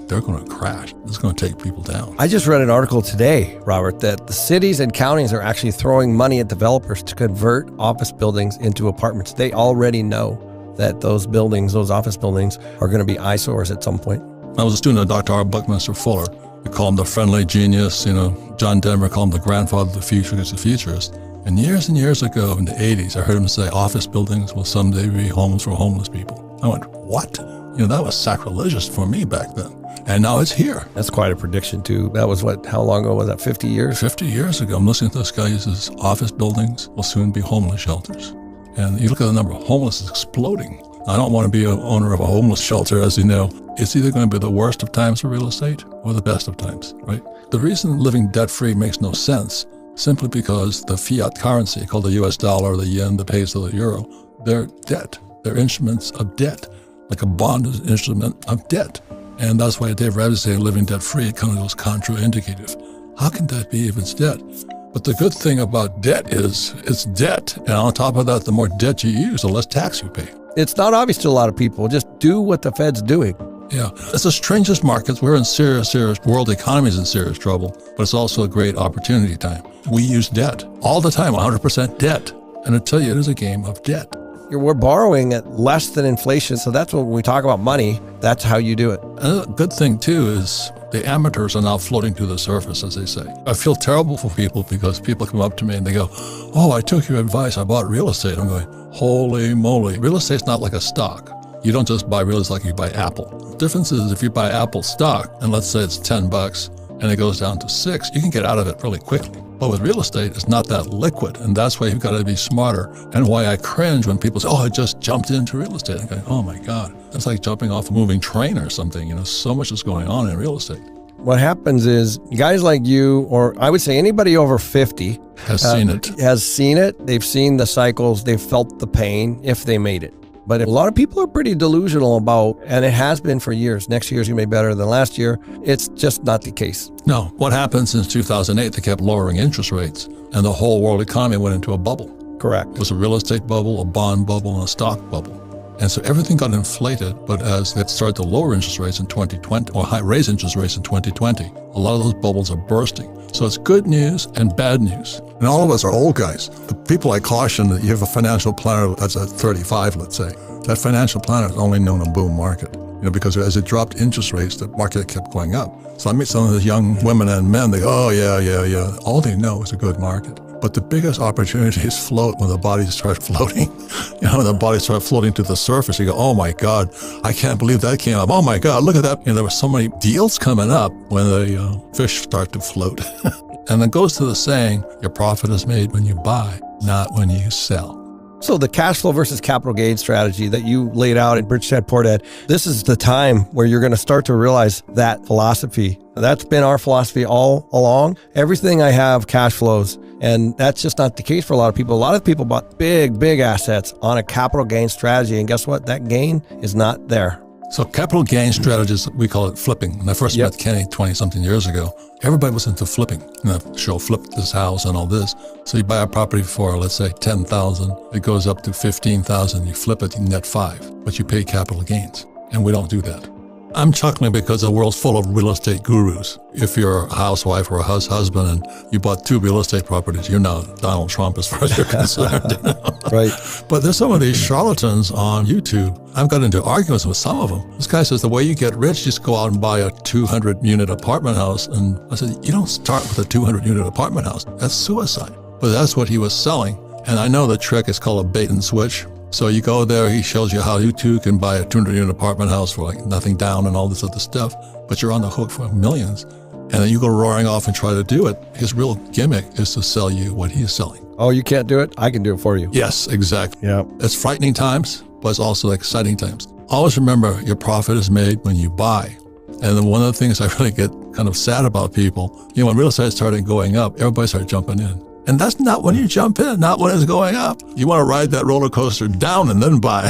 they're going to crash. It's going to take people down. I just read an article today, Robert, that the cities and counties are actually throwing money at developers to convert office buildings into apartments. They already know that those buildings, those office buildings, are going to be eyesores at some point. I was a student of Dr. R. Buckminster Fuller. We call him the friendly genius. John Denver called him the grandfather of the future because he's a futurist. And years ago in the 80s, I heard him say office buildings will someday be homes for homeless people. I went, what? That was sacrilegious for me back then. And now it's here. That's quite a prediction, too. That was how long ago was that, 50 years? 50 years ago. I'm listening to this guy. He says office buildings will soon be homeless shelters. And you look at the number of homeless, it's exploding. I don't want to be an owner of a homeless shelter, as you know. It's either going to be the worst of times for real estate or the best of times, right? The reason living debt-free makes no sense, simply because the fiat currency, called the US dollar, the yen, the peso, the euro, they're debt. They're instruments of debt. Like a bond is an instrument of debt. And that's why Dave Ramsey saying living debt-free, it kind of goes contraindicative. How can that be if it's debt? But the good thing about debt is it's debt. And on top of that, the more debt you use, the less tax you pay. It's not obvious to a lot of people. Just do what the Fed's doing. Yeah, it's the strangest markets. We're in serious, world economy is in serious trouble, but it's also a great opportunity time. We use debt all the time, 100% debt. And I tell you, it is a game of debt. We're borrowing at less than inflation. So that's when we talk about money, that's how you do it. And a good thing too is the amateurs are now floating to the surface, as they say. I feel terrible for people because people come up to me and they go, oh, I took your advice. I bought real estate. I'm going, holy moly. Real estate's not like a stock. You don't just buy real estate like you buy Apple. The difference is if you buy Apple stock, and let's say it's $10 and it goes down to $6, you can get out of it really quickly. But with real estate, it's not that liquid, and that's why you've got to be smarter. And why I cringe when people say, oh, I just jumped into real estate. I'm going, oh my God, that's like jumping off a moving train or something. So much is going on in real estate. What happens is guys like you, or I would say anybody over 50 has seen it. They've seen the cycles. They've felt the pain if they made it. But a lot of people are pretty delusional about, and it has been for years, next year's going to be better than last year. It's just not the case. No. What happened since 2008, they kept lowering interest rates, and the whole world economy went into a bubble. Correct. It was a real estate bubble, a bond bubble, and a stock bubble. And so everything got inflated, but as they started to lower interest rates in 2020, or raise interest rates in 2020, a lot of those bubbles are bursting. So it's good news and bad news. And all of us are old guys. The people I caution that you have a financial planner that's at 35, let's say. That financial planner has only known a boom market. Because as it dropped interest rates, the market kept going up. So I meet some of the young women and men, they go, oh, yeah. All they know is a good market. But the biggest opportunity is float when the bodies start floating. When the bodies start floating to the surface, you go, oh my God, I can't believe that came up. Oh my God, look at that. There were so many deals coming up when the fish start to float. And it goes to the saying, your profit is made when you buy, not when you sell. So the cash flow versus capital gain strategy that you laid out in Bridgehead Port Ed, this is the time where you're going to start to realize that philosophy. That's been our philosophy all along. Everything I have cash flows, and that's just not the case for a lot of people. A lot of people bought big assets on a capital gain strategy, and guess what? That gain is not there. So capital gain strategies, we call it flipping. When I first met Kenny 20-something years ago, everybody was into flipping. The show Flip This House and all this. So you buy a property for, let's say, $10,000. It goes up to $15,000. You flip it, you net $5,000, but you pay capital gains. And we don't do that. I'm chuckling because the world's full of real estate gurus. If you're a housewife or a husband and you bought 2 real estate properties, you're now Donald Trump as far as you're concerned. Right. But there's some of these charlatans on YouTube. I've got into arguments with some of them. This guy says the way you get rich, just go out and buy a 200-unit apartment house. And I said, you don't start with a 200-unit apartment house. That's suicide. But that's what he was selling. And I know the trick is called a bait and switch. So you go there, he shows you how you too can buy a 200-unit apartment house for like nothing down and all this other stuff, but you're on the hook for millions. And then you go roaring off and try to do it. His real gimmick is to sell you what he's selling. Oh, you can't do it? I can do it for you. Yes, exactly. Yeah. It's frightening times, but it's also exciting times. Always remember, your profit is made when you buy. And then one of the things I really get kind of sad about people, when real estate started going up, everybody started jumping in. And that's not when you jump in, not when it's going up. You want to ride that roller coaster down and then buy.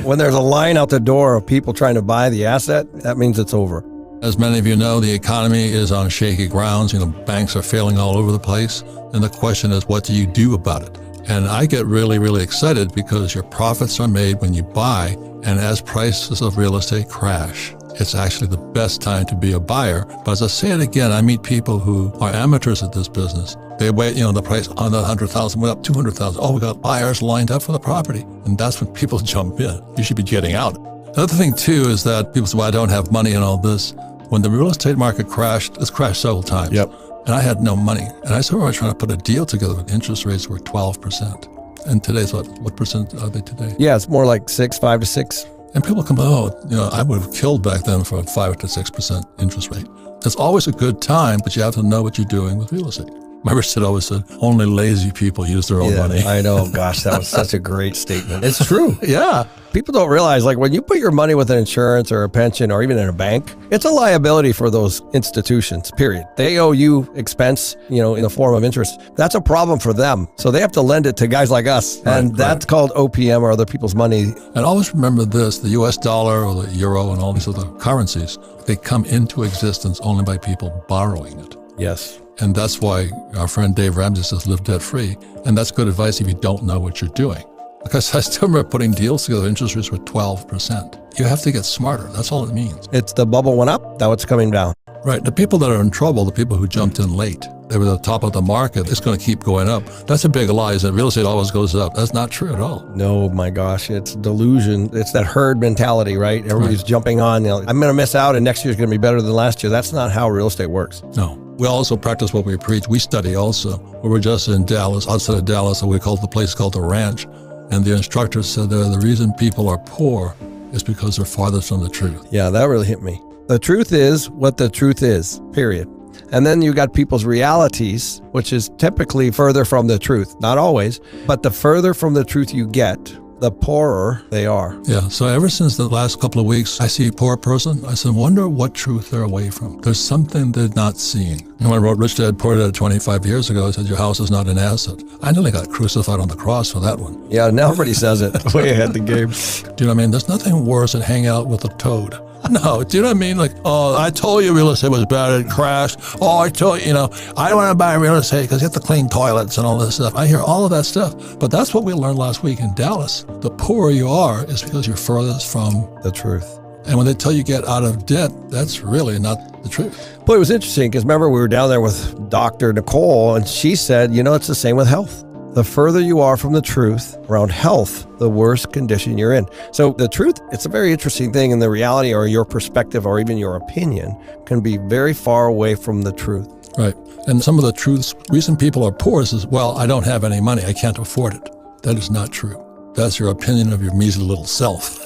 When there's a line out the door of people trying to buy the asset, that means it's over. As many of you know, the economy is on shaky grounds. Banks are failing all over the place. And the question is, what do you do about it? And I get really excited because your profits are made when you buy. And as prices of real estate crash, it's actually the best time to be a buyer. But as I say it again, I meet people who are amateurs at this business. They wait, the price on the 100,000 went up 200,000. Oh, we got buyers lined up for the property. And that's when people jump in. You should be getting out. The other thing too is that people say, well, I don't have money and all this. When the real estate market crashed, it's crashed several times. Yep. And I had no money. And I started trying to put a deal together when interest rates were 12%. And today's what percent are they today? Yeah, it's more like 5 to 6. And people come, I would have killed back then for a 5 to 6% interest rate. It's always a good time, but you have to know what you're doing with real estate. My rich dad always said, only lazy people use their own money. I know. Gosh, that was such a great statement. It's true. Yeah. People don't realize, like, when you put your money with an insurance or a pension or even in a bank, it's a liability for those institutions, period. They owe you expense, in the form of interest. That's a problem for them. So they have to lend it to guys like us. And that's called OPM, or other people's money. And always remember this, the US dollar or the euro and all these other currencies, they come into existence only by people borrowing it. Yes. And that's why our friend Dave Ramsey says live debt free. And that's good advice if you don't know what you're doing. Because I still remember putting deals together, interest rates were 12%. You have to get smarter. That's all it means. It's the bubble went up, now it's coming down. Right. The people that are in trouble, the people who jumped in late, they were at the top of the market. It's going to keep going up. That's a big lie, is that real estate always goes up. That's not true at all. No, my gosh, it's delusion. It's that herd mentality, right? Everybody's jumping on, I'm going to miss out and next year's going to be better than last year. That's not how real estate works. No. We also practice what we preach. We study also. We were just in Dallas, outside of Dallas, and we called the place called the Ranch. And the instructor said the reason people are poor is because they're farthest from the truth. Yeah, that really hit me. The truth is what the truth is, period. And then you got people's realities, which is typically further from the truth. Not always, but the further from the truth you get, the poorer they are. Yeah, so ever since the last couple of weeks, I see a poor person. I said, wonder what truth they're away from. There's something they're not seeing. And when I wrote Rich Dad Poor Dad 25 years ago, I said, your house is not an asset. I nearly got crucified on the cross for that one. Yeah, now everybody says it. Way ahead the game. Do you know what I mean? There's nothing worse than hanging out with a toad. No, do you know what I mean? Like, oh, I told you real estate was bad, it crashed. Oh, I told you, I don't want to buy real estate because you have to clean toilets and all this stuff. I hear all of that stuff. But that's what we learned last week in Dallas. The poorer you are is because you're furthest from the truth. And when they tell you get out of debt, that's really not the truth. But it was interesting because remember we were down there with Dr. Nicole and she said, it's the same with health. The further you are from the truth around health, the worse condition you're in. So the truth, it's a very interesting thing, and the reality or your perspective or even your opinion can be very far away from the truth. Right. And some of the truths, reason people are poor is, well, I don't have any money. I can't afford it. That is not true. That's your opinion of your measly little self.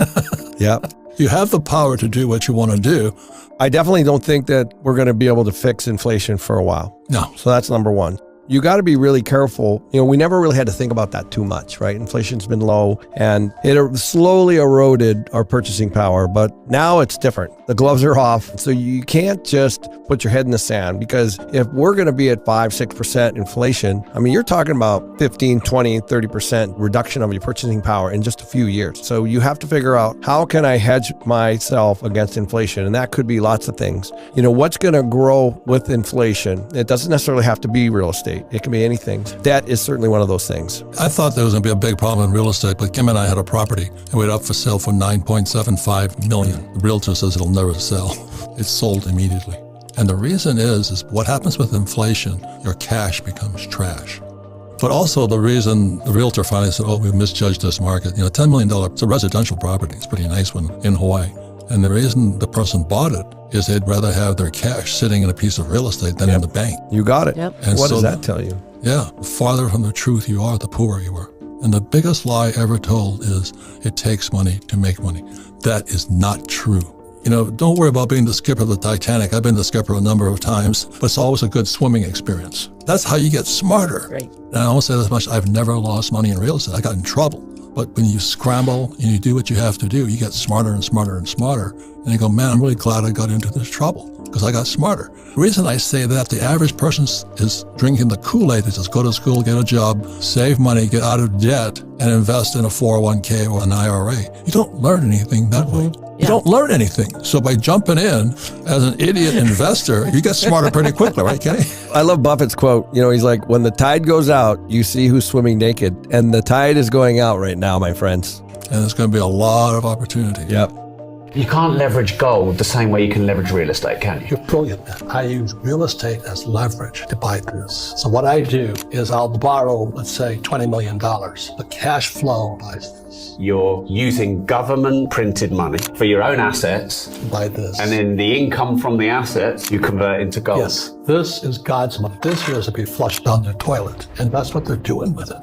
Yeah. You have the power to do what you want to do. I definitely don't think that we're going to be able to fix inflation for a while. No. So that's number one. You got to be really careful. We never really had to think about that too much, right? Inflation's been low and it slowly eroded our purchasing power, but now it's different. The gloves are off. So you can't just put your head in the sand, because if we're going to be at 5-6% inflation, you're talking about 15, 20, 30% reduction of your purchasing power in just a few years. So you have to figure out, how can I hedge myself against inflation? And that could be lots of things. What's going to grow with inflation? It doesn't necessarily have to be real estate. It can be anything. Debt is certainly one of those things. I thought there was going to be a big problem in real estate, but Kim and I had a property and we had it up for sale for $9.75 million. The realtor says it'll never sell. It's sold immediately. And the reason is what happens with inflation, your cash becomes trash. But also the reason the realtor finally said, we misjudged this market. $10 million, it's a residential property. It's a pretty nice one in Hawaii. And the reason the person bought it is they'd rather have their cash sitting in a piece of real estate than in the bank. You got it. Yep. And what does that tell you? Yeah, the farther from the truth you are, the poorer you are. And the biggest lie ever told is it takes money to make money. That is not true. Don't worry about being the skipper of the Titanic. I've been the skipper a number of times, but it's always a good swimming experience. That's how you get smarter. Right. And I won't say this much, I've never lost money in real estate. I got in trouble. But when you scramble and you do what you have to do, you get smarter and smarter and smarter. And you go, man, I'm really glad I got into this trouble because I got smarter. The reason I say that, the average person is drinking the Kool-Aid. They just go to school, get a job, save money, get out of debt, and invest in a 401k or an IRA. You don't learn anything that way. You don't learn anything. So by jumping in as an idiot investor, you get smarter pretty quickly, right, Kenny? I love Buffett's quote. He's like, when the tide goes out, you see who's swimming naked. And the tide is going out right now, my friends. And there's going to be a lot of opportunity. Yep. You can't leverage gold the same way you can leverage real estate, can you? You're brilliant, man. I use real estate as leverage to buy this. So what I do is I'll borrow, let's say, $20 million. The cash flow buys this. You're using government printed money for your own assets. Buy this. And then the income from the assets you convert into gold. Yes, this is God's money. This here is to be flushed down the toilet. And that's what they're doing with it.